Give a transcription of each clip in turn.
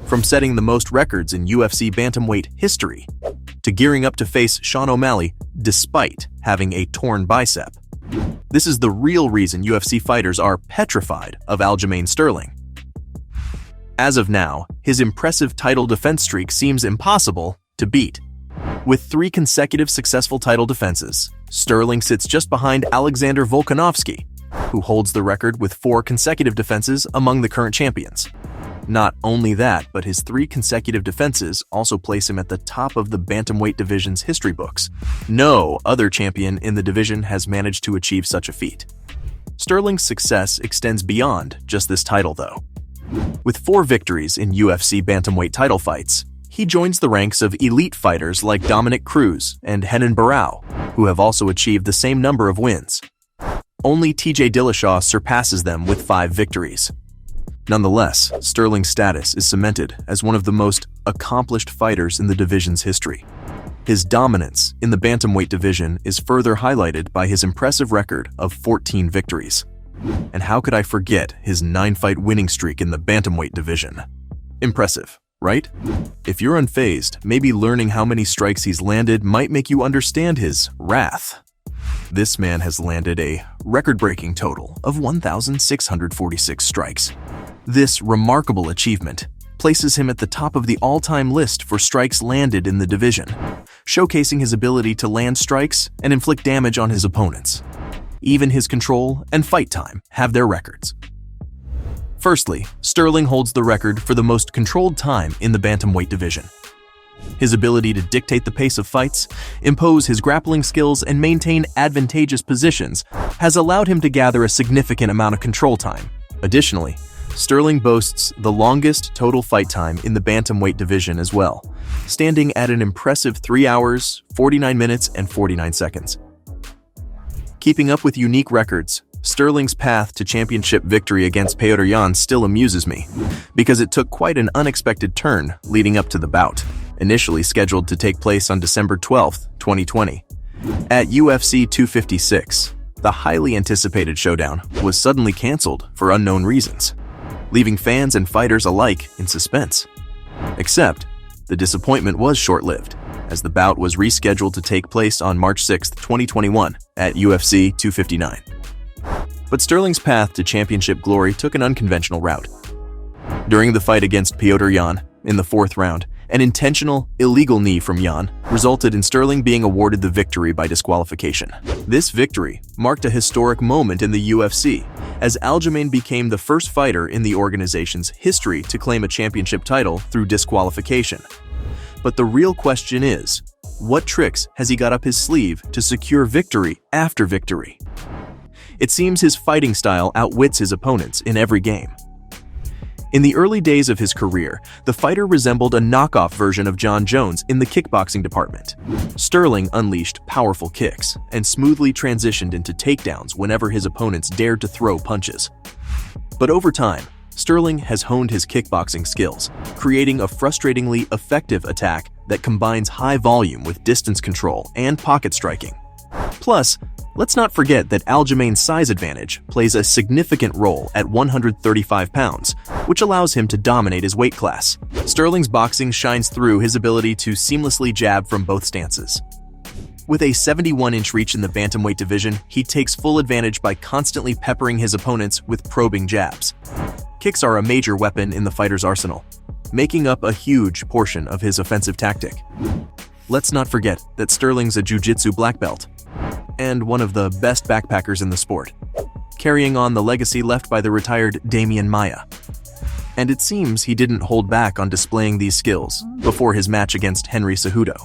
from setting the most records in UFC bantamweight history to gearing up to face Sean O'Malley despite having a torn bicep. This is the real reason UFC fighters are petrified of Aljamain Sterling. As of now, his impressive title defense streak seems impossible to beat. With 3 consecutive successful title defenses, Sterling sits just behind Alexander Volkanovski, who holds the record with 4 consecutive defenses among the current champions. Not only that, but his 3 consecutive defenses also place him at the top of the bantamweight division's history books. No other champion in the division has managed to achieve such a feat. Sterling's success extends beyond just this title, though. With 4 victories in UFC bantamweight title fights, he joins the ranks of elite fighters like Dominic Cruz and Renan Barão, who have also achieved the same number of wins. Only TJ Dillashaw surpasses them with 5 victories. Nonetheless, Sterling's status is cemented as one of the most accomplished fighters in the division's history. His dominance in the bantamweight division is further highlighted by his impressive record of 14 victories. And how could I forget his 9-fight winning streak in the bantamweight division? Impressive, right? If you're unfazed, maybe learning how many strikes he's landed might make you understand his wrath. This man has landed a record-breaking total of 1,646 strikes. This remarkable achievement places him at the top of the all-time list for strikes landed in the division, showcasing his ability to land strikes and inflict damage on his opponents. Even his control and fight time have their records. Firstly, Sterling holds the record for the most controlled time in the bantamweight division. His ability to dictate the pace of fights, impose his grappling skills, and maintain advantageous positions has allowed him to gather a significant amount of control time. Additionally, Sterling boasts the longest total fight time in the bantamweight division as well, standing at an impressive 3 hours, 49 minutes, and 49 seconds. Keeping up with unique records, Sterling's path to championship victory against Petr Yan still amuses me, because it took quite an unexpected turn leading up to the bout, initially scheduled to take place on December 12, 2020. At UFC 256, the highly anticipated showdown was suddenly canceled for unknown reasons, leaving fans and fighters alike in suspense. Except, the disappointment was short-lived, as the bout was rescheduled to take place on March 6, 2021 at UFC 259. But Sterling's path to championship glory took an unconventional route. During the fight against Petr Yan in the 4th round, an intentional, illegal knee from Yan resulted in Sterling being awarded the victory by disqualification. This victory marked a historic moment in the UFC, as Aljamain became the first fighter in the organization's history to claim a championship title through disqualification. But the real question is, what tricks has he got up his sleeve to secure victory after victory? It seems his fighting style outwits his opponents in every game. In the early days of his career, the fighter resembled a knockoff version of John Jones in the kickboxing department. Sterling unleashed powerful kicks and smoothly transitioned into takedowns whenever his opponents dared to throw punches. But over time, Sterling has honed his kickboxing skills, creating a frustratingly effective attack that combines high volume with distance control and pocket striking. Plus, let's not forget that Aljamain's size advantage plays a significant role at 135 pounds, which allows him to dominate his weight class. Sterling's boxing shines through his ability to seamlessly jab from both stances. With a 71-inch reach in the bantamweight division, he takes full advantage by constantly peppering his opponents with probing jabs. Kicks are a major weapon in the fighter's arsenal, making up a huge portion of his offensive tactic. Let's not forget that Sterling's a jiu-jitsu black belt, and one of the best backpackers in the sport, carrying on the legacy left by the retired Damian Maia. And it seems he didn't hold back on displaying these skills before his match against Henry Cejudo.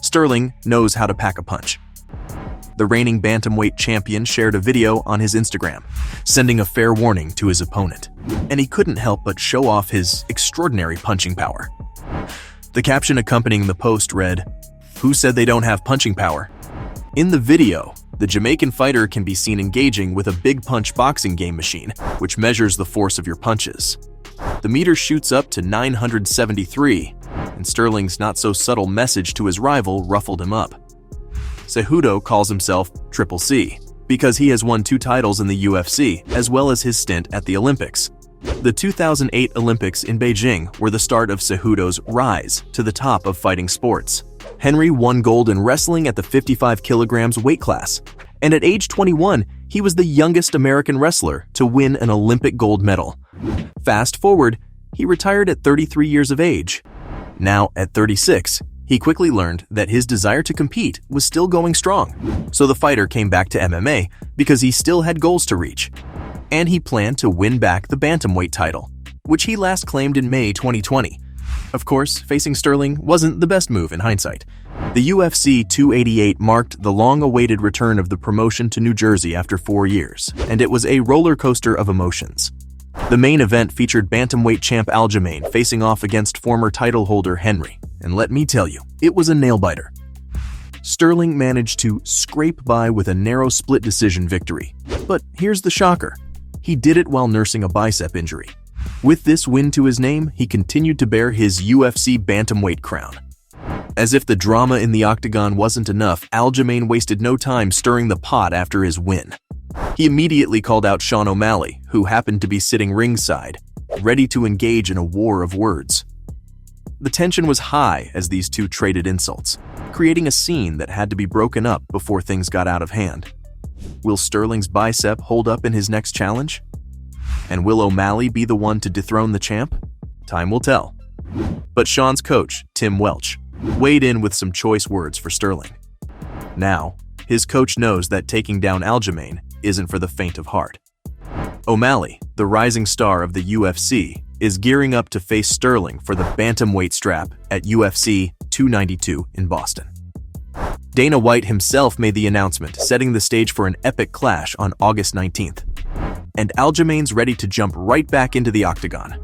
Sterling knows how to pack a punch. The reigning bantamweight champion shared a video on his Instagram, sending a fair warning to his opponent, and he couldn't help but show off his extraordinary punching power. The caption accompanying the post read, "Who said they don't have punching power?" In the video, the Jamaican fighter can be seen engaging with a big punch boxing game machine, which measures the force of your punches. The meter shoots up to 973, and Sterling's not-so-subtle message to his rival ruffled him up. Cejudo calls himself Triple C because he has won 2 titles in the UFC as well as his stint at the Olympics. The 2008 Olympics in Beijing were the start of Cejudo's rise to the top of fighting sports. Henry won gold in wrestling at the 55 kilograms weight class, and at age 21, he was the youngest American wrestler to win an Olympic gold medal. Fast forward, he retired at 33 years of age. Now, at 36, he quickly learned that his desire to compete was still going strong, so the fighter came back to MMA because he still had goals to reach. And he planned to win back the bantamweight title, which he last claimed in May 2020. Of course, facing Sterling wasn't the best move in hindsight. The UFC 288 marked the long-awaited return of the promotion to New Jersey after 4 years, and it was a roller coaster of emotions. The main event featured bantamweight champ Aljamain facing off against former title holder Henry, and let me tell you, it was a nail-biter. Sterling managed to scrape by with a narrow split decision victory, but here's the shocker. He did it while nursing a bicep injury. With this win to his name, he continued to bear his UFC bantamweight crown. As if the drama in the octagon wasn't enough, Aljamain wasted no time stirring the pot after his win. He immediately called out Sean O'Malley, who happened to be sitting ringside, ready to engage in a war of words. The tension was high as these two traded insults, creating a scene that had to be broken up before things got out of hand. Will Sterling's bicep hold up in his next challenge? And will O'Malley be the one to dethrone the champ? Time will tell. But Sean's coach, Tim Welch, weighed in with some choice words for Sterling. Now, his coach knows that taking down Aljamain isn't for the faint of heart. O'Malley, the rising star of the UFC, is gearing up to face Sterling for the bantamweight strap at UFC 292 in Boston. Dana White himself made the announcement, setting the stage for an epic clash on August 19th. And Aljamain's ready to jump right back into the octagon.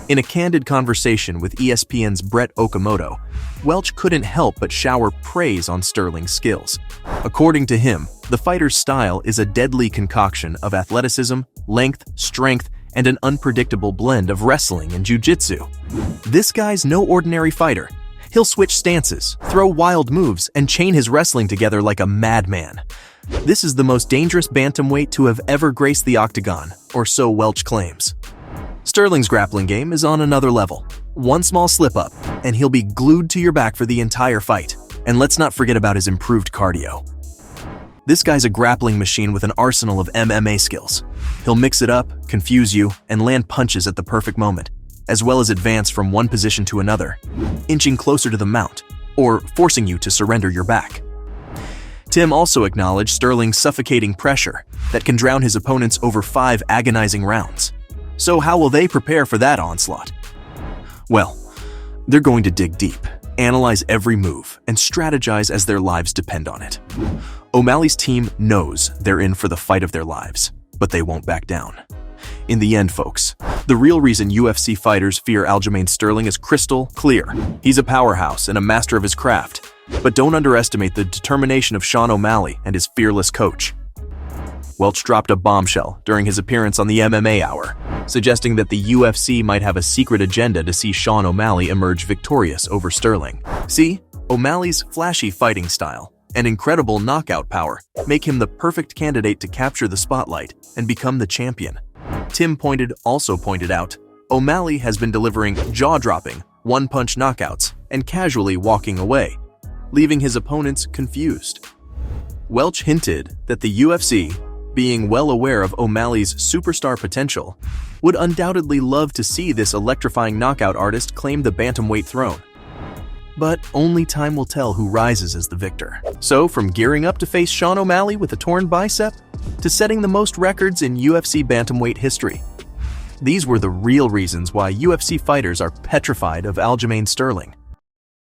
In a candid conversation with ESPN's Brett Okamoto, Welch couldn't help but shower praise on Sterling's skills. According to him, the fighter's style is a deadly concoction of athleticism, length, strength, and an unpredictable blend of wrestling and jiu-jitsu. This guy's no ordinary fighter. He'll switch stances, throw wild moves, and chain his wrestling together like a madman. This is the most dangerous bantamweight to have ever graced the octagon, or so Welch claims. Sterling's grappling game is on another level. One small slip-up, and he'll be glued to your back for the entire fight. And let's not forget about his improved cardio. This guy's a grappling machine with an arsenal of MMA skills. He'll mix it up, confuse you, and land punches at the perfect moment, as well as advance from one position to another, inching closer to the mount, or forcing you to surrender your back. Tim also acknowledged Sterling's suffocating pressure that can drown his opponents over 5 agonizing rounds. So how will they prepare for that onslaught? Well, they're going to dig deep, analyze every move, and strategize as their lives depend on it. O'Malley's team knows they're in for the fight of their lives, but they won't back down. In the end, folks, the real reason UFC fighters fear Aljamain Sterling is crystal clear. He's a powerhouse and a master of his craft. But don't underestimate the determination of Sean O'Malley and his fearless coach. Welch dropped a bombshell during his appearance on the MMA Hour, suggesting that the UFC might have a secret agenda to see Sean O'Malley emerge victorious over Sterling. See, O'Malley's flashy fighting style and incredible knockout power make him the perfect candidate to capture the spotlight and become the champion. Tim also pointed out, O'Malley has been delivering jaw-dropping, one-punch knockouts and casually walking away, leaving his opponents confused. Welch hinted that the UFC, being well aware of O'Malley's superstar potential, would undoubtedly love to see this electrifying knockout artist claim the bantamweight throne. But only time will tell who rises as the victor. So, from gearing up to face Sean O'Malley with a torn bicep, to setting the most records in UFC bantamweight history, these were the real reasons why UFC fighters are petrified of Aljamain Sterling.